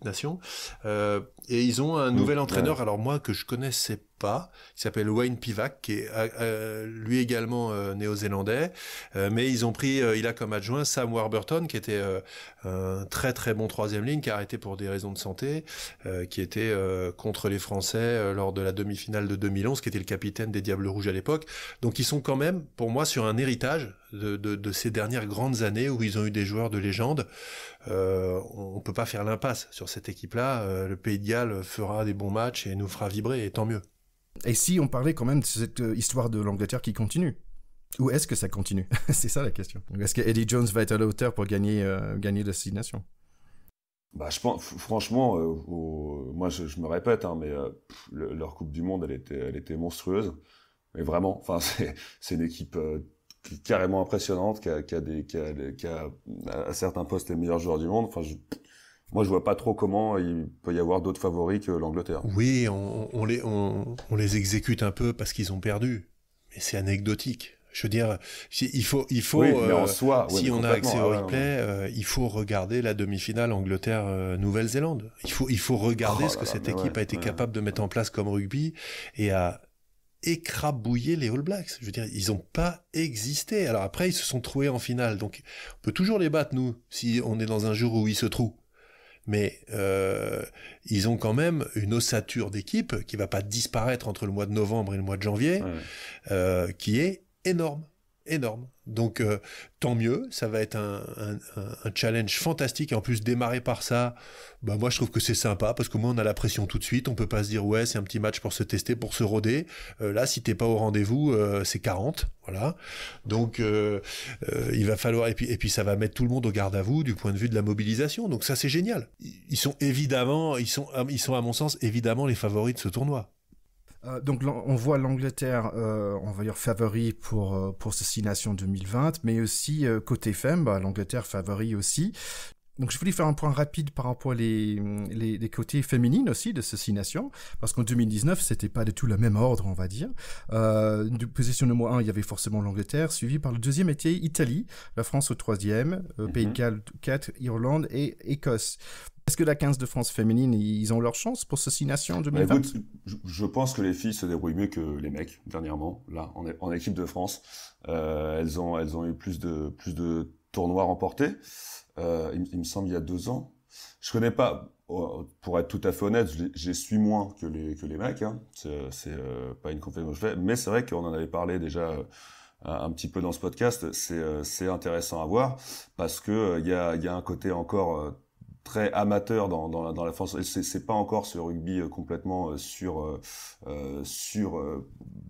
nation, et ils ont un nouvel entraîneur, alors moi que je connaissais pas, qui s'appelle Wayne Pivac, qui est lui également néo-zélandais, mais il a comme adjoint Sam Warburton, qui était un très très bon 3e ligne, qui a arrêté pour des raisons de santé, qui était contre les Français lors de la demi-finale de 2011, qui était le capitaine des Diables Rouges à l'époque. Donc ils sont quand même, pour moi, sur un héritage de ces dernières grandes années où ils ont eu des joueurs de légende. On peut pas faire l'impasse sur cette équipe-là. Le Pays de Galles fera des bons matchs et nous fera vibrer, et tant mieux. Et si on parlait quand même de cette histoire de l'Angleterre qui continue, ou est-ce que ça continue? C'est ça la question. Est-ce que Eddie Jones va être à la hauteur pour gagner les 6 nations? je pense, franchement, moi je me répète, hein, mais leur Coupe du Monde, elle était monstrueuse. Mais vraiment, enfin, c'est une équipe carrément impressionnante, qui a à certains postes les meilleurs joueurs du monde. Enfin, moi, je vois pas trop comment il peut y avoir d'autres favoris que l'Angleterre. Oui, on les exécute un peu parce qu'ils ont perdu, mais c'est anecdotique. Je veux dire, il faut oui, mais en soi, si on a accès au replay, il faut regarder la demi-finale Angleterre-Nouvelle-Zélande. Il faut regarder ce que cette équipe a été capable de mettre en place comme rugby et à écrabouiller les All Blacks. Je veux dire, ils n'ont pas existé. Alors après, ils se sont trouvés en finale, donc on peut toujours les battre, nous, si on est dans un jour où ils se trouvent. Mais ils ont quand même une ossature d'équipe qui va pas disparaître entre le mois de novembre et le mois de janvier, qui est énorme. énorme. Donc, tant mieux, ça va être un challenge fantastique. Et en plus, démarrer par ça, moi, je trouve que c'est sympa, parce qu'au moins, on a la pression tout de suite. On peut pas se dire, ouais, c'est un petit match pour se tester, pour se roder. Là, si t'es pas au rendez-vous, c'est 40. Voilà. Donc, il va falloir... Et puis, ça va mettre tout le monde au garde à vous du point de vue de la mobilisation. Donc, ça, c'est génial. Ils sont à mon sens, évidemment, les favoris de ce tournoi. Donc on voit l'Angleterre, on va dire favori pour ces 6 nations 2020, mais aussi côté femmes, l'Angleterre favori aussi. Donc je voulais faire un point rapide par rapport les côtés féminines aussi de ces 6 nations, parce qu'en 2019 c'était pas du tout le même ordre, on va dire. Position numéro 1, il y avait forcément l'Angleterre, suivi par le deuxième était Italie, la France au troisième, Pays de Galles 4, Irlande et Écosse. Est-ce que la 15 de France féminine, ils ont leur chance pour ces 6 nations en 2020? Écoute, je pense que les filles se débrouillent mieux que les mecs, dernièrement. Là, en équipe de France, elles ont eu plus de tournois remportés. Il me semble il y a 2 ans. Je connais pas, pour être tout à fait honnête, j'ai suis moins que les mecs. Hein. C'est pas une conférence que je fais, mais c'est vrai qu'on en avait parlé déjà un petit peu dans ce podcast. C'est intéressant à voir parce que il y a un côté encore très amateur dans la France. C'est pas encore ce rugby complètement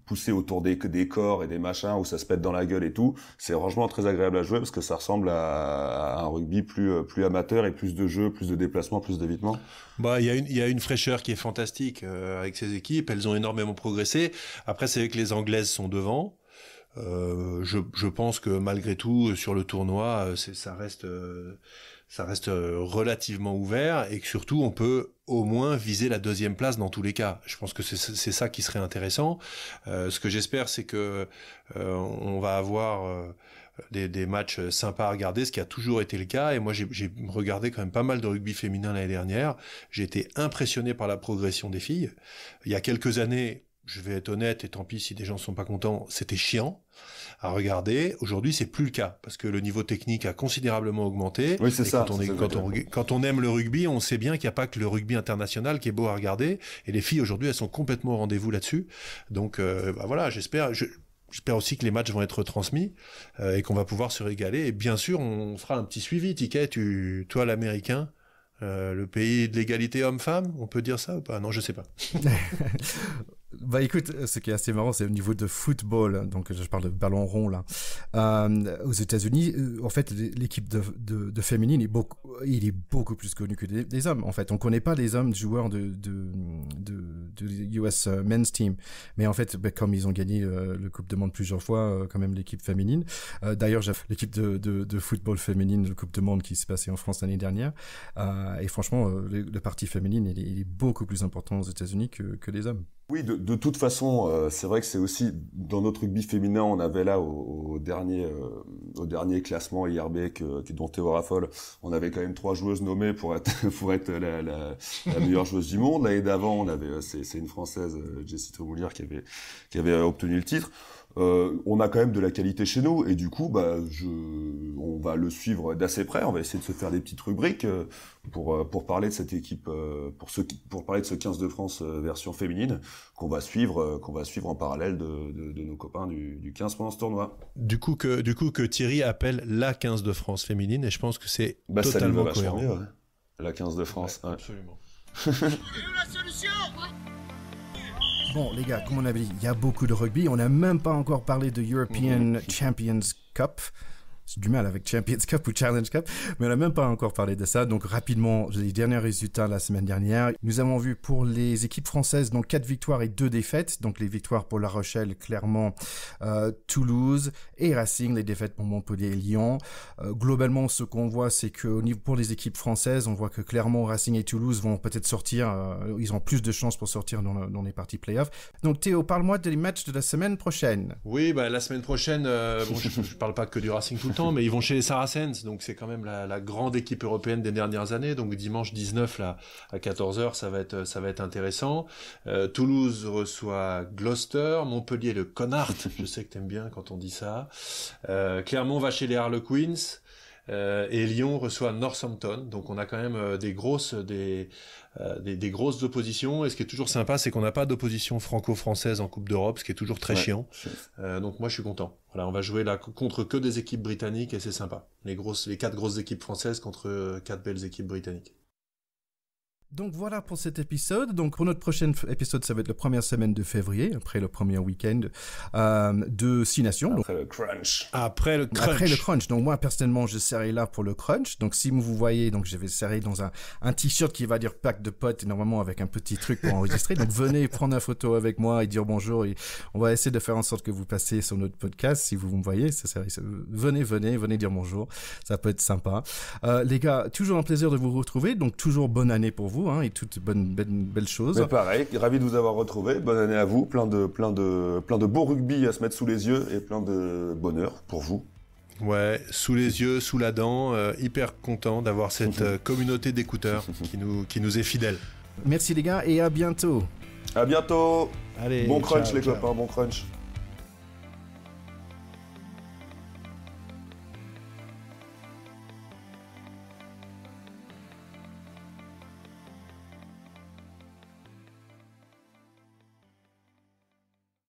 poussé autour des corps et des machins où ça se pète dans la gueule et tout. C'est franchement très agréable à jouer parce que ça ressemble à un rugby plus amateur et plus de jeux, plus de déplacements, plus d'évitements. Il y a une fraîcheur qui est fantastique avec ces équipes. Elles ont énormément progressé. Après, c'est vrai que les Anglaises sont devant. Je pense que malgré tout, sur le tournoi, ça reste relativement ouvert et que surtout on peut au moins viser la 2e place dans tous les cas. Je pense que c'est ça qui serait intéressant. Ce que j'espère, c'est que on va avoir des matchs sympas à regarder, ce qui a toujours été le cas. Et moi, j'ai regardé quand même pas mal de rugby féminin l'année dernière. J'ai été impressionné par la progression des filles. Il y a quelques années, je vais être honnête, et tant pis si des gens sont pas contents, c'était chiant à regarder. Aujourd'hui, c'est plus le cas parce que le niveau technique a considérablement augmenté. Oui, c'est ça. Quand on aime le rugby, on sait bien qu'il n'y a pas que le rugby international qui est beau à regarder. Et les filles aujourd'hui, elles sont complètement au rendez-vous là-dessus. Donc voilà, j'espère aussi que les matchs vont être transmis et qu'on va pouvoir se régaler. Et bien sûr, on fera un petit suivi. Ticket, toi l'américain, le pays de l'égalité homme-femme, on peut dire ça ou pas? Non, je sais pas. Écoute, ce qui est assez marrant, c'est au niveau de football, donc je parle de ballon rond là. Aux États-Unis, en fait, l'équipe de féminine il est beaucoup plus connu que des hommes. En fait, on connaît pas les hommes joueurs de US Men's Team, mais en fait, comme ils ont gagné le Coupe du Monde plusieurs fois, quand même l'équipe féminine. D'ailleurs, j'ai l'équipe de football féminine de Coupe du Monde qui s'est passée en France l'année dernière, et franchement, le parti féminine, il est beaucoup plus important aux États-Unis que les hommes. Oui, de toute façon, c'est vrai que c'est aussi dans notre rugby féminin, on avait là au dernier classement IRB dont Théo raffole, on avait quand même 3 joueuses nommées pour être la meilleure joueuse du monde. L'année d'avant, on avait c'est une Française, Jessie Tremoulière, qui avait obtenu le titre. On a quand même de la qualité chez nous et du coup on va le suivre d'assez près. On va essayer de se faire des petites rubriques pour parler de cette équipe, pour parler de ce 15 de France version féminine qu'on va suivre en parallèle de nos copains du 15 pendant ce tournoi. Du coup que Thierry appelle la 15 de France féminine, et je pense que c'est totalement cohérent. Mieux, ouais. La 15 de France. Ouais, ouais. Absolument. La solution. Bon, les gars, comme on avait dit, il y a beaucoup de rugby. On n'a même pas encore parlé de European Champions Cup. J'ai du mal avec Champions Cup ou Challenge Cup, mais on n'a même pas encore parlé de ça. Donc rapidement, les derniers résultats la semaine dernière. Nous avons vu pour les équipes françaises donc 4 victoires et 2 défaites. Donc les victoires pour La Rochelle, Clermont, Toulouse et Racing, les défaites pour Montpellier et Lyon. Globalement, ce qu'on voit, c'est que pour les équipes françaises, on voit que Clermont, Racing et Toulouse vont peut-être sortir. Ils ont plus de chances pour sortir dans les parties play-off. Donc Théo, parle-moi des matchs de la semaine prochaine. Oui, la semaine prochaine, je parle pas que du Racing tout le temps, mais ils vont chez les Saracens, donc c'est quand même la grande équipe européenne des dernières années. Donc dimanche 19 là à 14h, ça va être intéressant. Toulouse reçoit Gloucester, Montpellier le Connacht, je sais que t'aimes bien quand on dit ça. Clermont va chez les Harlequins. et Lyon reçoit Northampton. Donc on a quand même des grosses oppositions. Et ce qui est toujours sympa, c'est qu'on n'a pas d'opposition franco-française en Coupe d'Europe, ce qui est toujours très chiant. Donc moi je suis content. Voilà, on va jouer là contre que des équipes britanniques et c'est sympa. Les 4 grosses équipes françaises contre 4 belles équipes britanniques. Donc voilà pour cet épisode. Donc pour notre prochain épisode, ça va être la première semaine de février, après le premier week-end de 6 Nations. Après le crunch. Après le crunch. Donc moi personnellement, je serai là pour le crunch. Donc si vous voyez, donc je vais serrer dans un t-shirt qui va dire pack de potes, normalement avec un petit truc pour enregistrer. Donc venez prendre une photo avec moi et dire bonjour. Et on va essayer de faire en sorte que vous passez sur notre podcast. Si vous me voyez, venez dire bonjour. Ça peut être sympa. Les gars, toujours un plaisir de vous retrouver. Donc toujours bonne année pour vous. Et toutes belles choses. Mais pareil, ravi de vous avoir retrouvé. Bonne année à vous, plein de beau rugby à se mettre sous les yeux et plein de bonheur pour vous. Ouais, sous les yeux, sous la dent, hyper content d'avoir cette communauté d'écouteurs qui nous est fidèle. Merci les gars et à bientôt. À bientôt. Allez, bon crunch ciao, les ciao. copains, bon crunch.